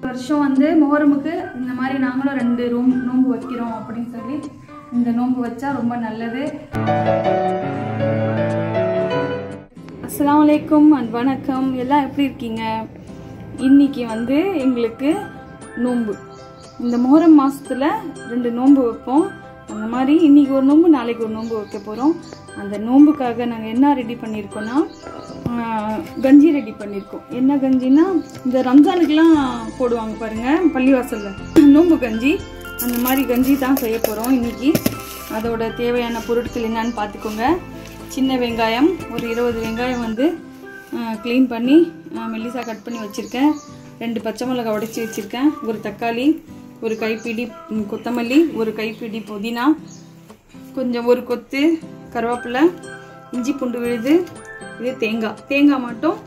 வருஷம் வந்து முஹர்ரமுக்கு இந்த மாதிரி நாங்களும் 2 நோன்பு வைக்கிறோம் அப்படின்னு சொல்லி இந்த நோன்பு வச்சா ரொம்ப நல்லது. அஸ்ஸலாமு அலைக்கும் அண்ட் வணக்கம். எல்லாம் எப்படி இருக்கீங்க? இன்னைக்கு வந்து எங்களுக்கு நோன்பு. இந்த முஹர்ரம் மாசத்துல 2 நோன்பு வைப்போம். அந்த மாதிரி இன்னைக்கு ஒரு நோன்பு, நாளைக்கு ஒரு நோன்பு வைக்க போறோம். அந்த நோன்புக்காக நாங்கள் என்ன ரெடி பண்ணியிருக்கோம்னா கஞ்சி ரெடி பண்ணியிருக்கோம். என்ன கஞ்சின்னா இந்த ரம்ஜானுக்கெல்லாம் போடுவாங்க பாருங்க பள்ளிவாசல்ல நோன்பு கஞ்சி, அந்த மாதிரி கஞ்சி தான் செய்ய போகிறோம் இன்னைக்கு. அதோட தேவையான பொருட்கள் என்னன்னு பார்த்துக்கோங்க. சின்ன வெங்காயம் ஒரு 20 வெங்காயம் வந்து க்ளீன் பண்ணி மெல்லிசாக கட் பண்ணி வச்சுருக்கேன். 2 பச்சை மிளகாய் உடைச்சி வச்சுருக்கேன். ஒரு தக்காளி, ஒரு கைப்பிடி கொத்தமல்லி, ஒரு கைப்பிடி புதினா, கொஞ்சம் ஒரு கொத்து கருவேப்பிலை, இஞ்சி பூண்டு விழுது, இது தேங்காய் மட்டும்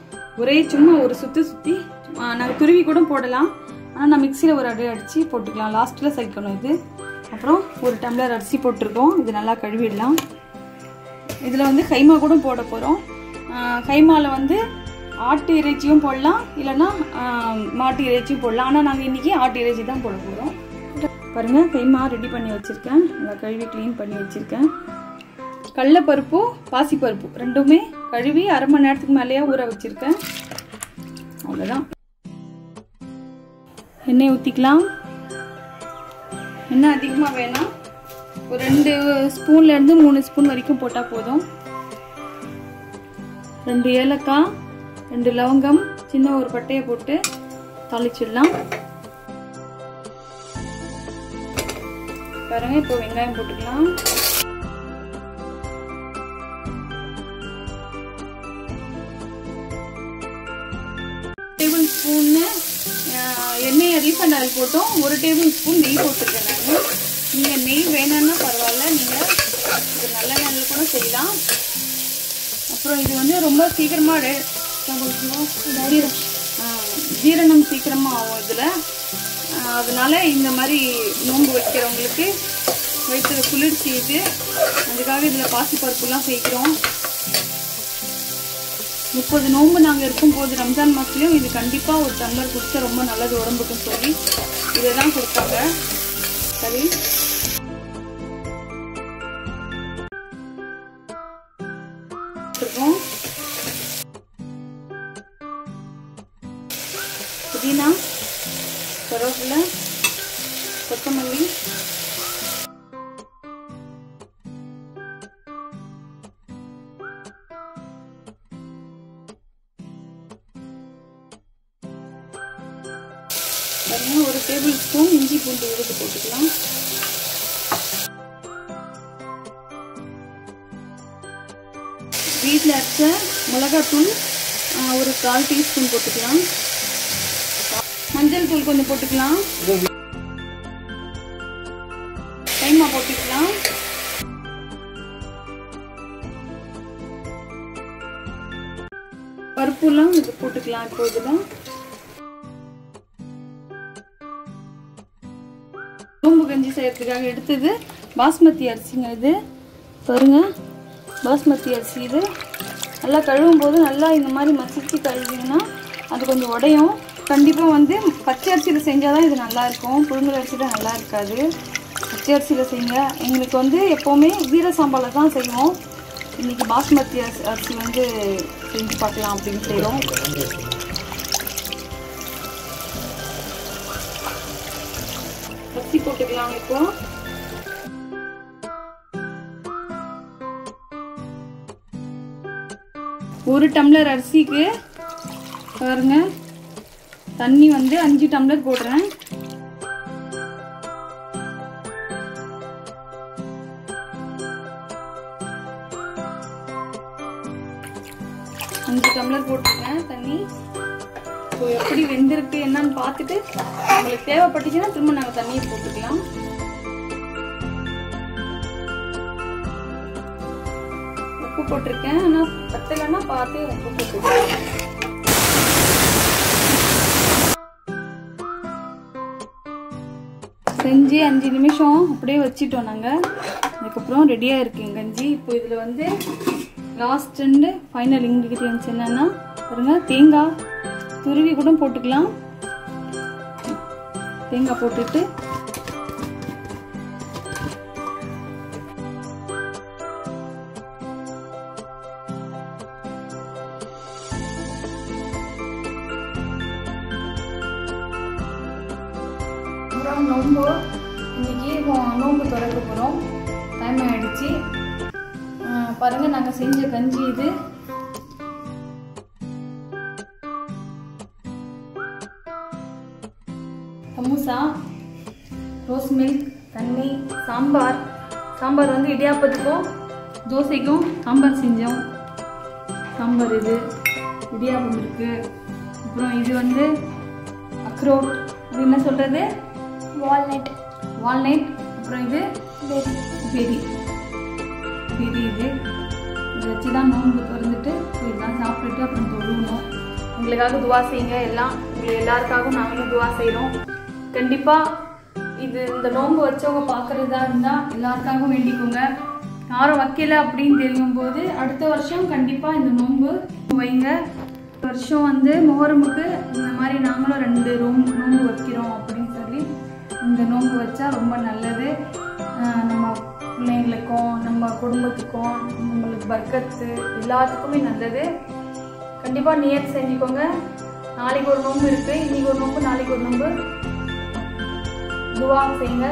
ஒரே சும்மா ஒரு சுற்றி நாங்கள் துருவி கூட போடலாம். ஆனால் நான் மிக்சியில் ஒரு அடித்து போட்டுக்கலாம், லாஸ்ட்டில் சேர்க்கணும் இது. அப்புறம் ஒரு டம்ளர் அரிசி போட்டிருக்கோம், இது நல்லா கழுவிடலாம். இதில் வந்து கைமா கூட போட போகிறோம். கைமாவில் வந்து ஆட்டு இறைச்சியும் போடலாம், இல்லைன்னா மாட்டு இறைச்சியும் போடலாம். ஆனால் நாங்கள் இன்றைக்கி ஆட்டு இறைச்சி தான் போட போகிறோம். பாருங்கள், கைமா ரெடி பண்ணி வச்சுருக்கேன், நல்லா கழுவி க்ளீன் பண்ணி வச்சுருக்கேன். கடலைப்பருப்பு பாசிப்பருப்பு ரெண்டுமே கழுவி அரை மணி நேரத்துக்கு மேலேயே ஊற வச்சுருக்கேன். அவ்வளோதான். எண்ணெய் ஊற்றிக்கலாம். எண்ணெய் அதிகமாக வேணாம், ஒரு 2 ஸ்பூன்லேருந்து 3 ஸ்பூன் வரைக்கும் போட்டால் போதும். 2 ஏலக்காய், 2 லவங்கம், சின்ன ஒரு பட்டையை போட்டு தாளிச்சிடலாம். பாருங்க, இப்போ வெங்காயம் போட்டுக்கலாம். டேபிள் ஸ்பூன் எண்ணெய் ரீஃபண்ட் ஆயில் போட்டோம், 1 டேபிள் ஸ்பூன் நெய் போட்டுருக்கேன் நான். நீங்கள் நெய் வேணும்னா பரவாயில்ல, நீங்கள் இது நல்ல எண்ணெயில் கூட செய்யலாம். அப்புறம் இது வந்து ரொம்ப சீக்கிரமாக ஜீரணம் சீக்கிரமாக ஆகும் இதில். அதனால இந்த மாதிரி நோன்பு வைக்கிறவங்களுக்கு வயிற்றுல குளிர்ச்சி இது, அதுக்காக இதில் பாசிப்பருப்புலாம் சேர்க்கிறோம். 30 நோன்பு நாங்கள் இருக்கும்போது ரம்ஜான் மாதத்துலையும் இது கண்டிப்பாக ஒரு டம்ளர் குடித்தா ரொம்ப நல்லது உடம்புக்குன்னு சொல்லி இதை தான் கொடுப்பாங்க. சரி, புதினா, கருவேப்பிலை, கொத்தமல்லி, ஒரு டேபிள் ஸ்பூன் இஞ்சி பூண்டு விழுது போட்டுக்கலாம். வீட்டில் அரைச்ச மிளகாத்தூள் ஒரு 1/4 டீஸ்பூன் போட்டுக்கலாம். மஞ்சள் தூள் கொஞ்சம் போட்டுக்கலாம். கைமா போட்டுக்கலாம். பருப்புலாம் இது போட்டுக்கலாம். இப்போ இதுதான் நோம்பு கஞ்சி செய்யறதுக்காக எடுத்தது பாஸ்மதி அரிசிங்க. இது பாருங்க, பாஸ்மதி அரிசி. இது நல்லா கழுவும் போது நல்லா இந்த மாதிரி மசிச்சு கழுவிங்கன்னா அது கொஞ்சம் உடையும். கண்டிப்பாக வந்து பச்சை அரிசியில் செஞ்சால் தான் இது நல்லாயிருக்கும், புழுங்கல் அரிசியில் நல்லா இருக்காது. பச்சை அரிசியில் செய்யுங்க. எங்களுக்கு வந்து எப்போவுமே ஜீரக சாம்பாரில் தான் செய்வோம். இன்றைக்கி பாஸ்மதி அரிசி வந்து செஞ்சு பார்க்கலாம் அப்படின்னு செய்கிறோம். அரிசி போட்டுக்கலாம். இப்போ ஒரு டம்ளர் அரிசிக்கு பாருங்க தண்ணி வந்து 5 டம்ளர் போடுறேன். போட்டுருக்கேன் தண்ணி. இப்போ எப்படி வெந்திருக்கு என்னன்னு பார்த்துட்டு உங்களுக்கு தேவைப்பட்டுச்சுன்னா திரும்ப நாங்கள் தண்ணியை போட்டுக்கலாம். உப்பு போட்டிருக்கேன், ஆனால் பத்தலைன்னா பார்த்து உப்பு போட்டுருக்கேன். செஞ்சு 5 நிமிஷம் அப்படியே வச்சிட்டோம் நாங்கள். அதுக்கப்புறம் ரெடியாக இருக்கு கஞ்சி. இப்போ இதில் வந்து லாஸ்ட் அண்ட் ஃபைனல் இன்கிரீடியன்ஸ் என்னன்னா பாருங்க, தேங்காய் துருவி கூட போட்டுக்கலாம். தேங்காய் போட்டுட்டு அப்புறம் நோம்பு இன்னைக்கு நோம்பு திறக்க போகிறோம். டைம் ஆயிடுச்சு. பாருங்க, நாங்கள் செஞ்ச கஞ்சி இது. சமோசா, ரோஸ் மில்க், தண்ணி, சாம்பார். சாம்பார் வந்து இடியாப்பத்துக்கும் தோசைக்கும் சாம்பார் செஞ்சோம். சாம்பார் இது, இடியாப்பம் இருக்கு. அப்புறம் இது வந்து அக்ரோட், இது என்ன சொல்றது, வால்நட். அப்புறம் இது பெரி இது வச்சு தான் நோன்பு திறந்துட்டு இதெல்லாம் சாப்பிட்டுட்டு அப்புறம் தொழுவணும். உங்களுக்காக துவா செய்யுங்க. உங்களுக்கு எல்லாருக்காகவும் நாங்களும் துவா செய்கிறோம். கண்டிப்பாக இந்த நோன்பு வச்சவங்க பார்க்குறதா இருந்தால் எல்லாருக்காகவும் வேண்டிக்கோங்க. யாரும் வைக்கல அப்படின்னு தெரியும் போது அடுத்த வருஷம் கண்டிப்பாக இந்த நோன்பு வைங்க. வருஷம் வந்து முஹர்ரமுக்கு இந்த மாதிரி நாங்களும் 2 நோன்பு வைக்கிறோம் அப்படின்னு சொல்லி இந்த நோன்பு வச்சா ரொம்ப நல்லது. நம்ம பிள்ளைங்களுக்கும் நம்ம குடும்பத்துக்கும் நம்மளுக்கு பர்க்கத்து எல்லாத்துக்குமே நல்லது. கண்டிப்பாக நியத் செஞ்சுக்கோங்க. நாளைக்கு ஒரு நோன்பு இருக்குது, இன்னைக்கு ஒரு நோன்பு, நாளைக்கு ஒரு நோன்பு. துவா செய்யுங்க.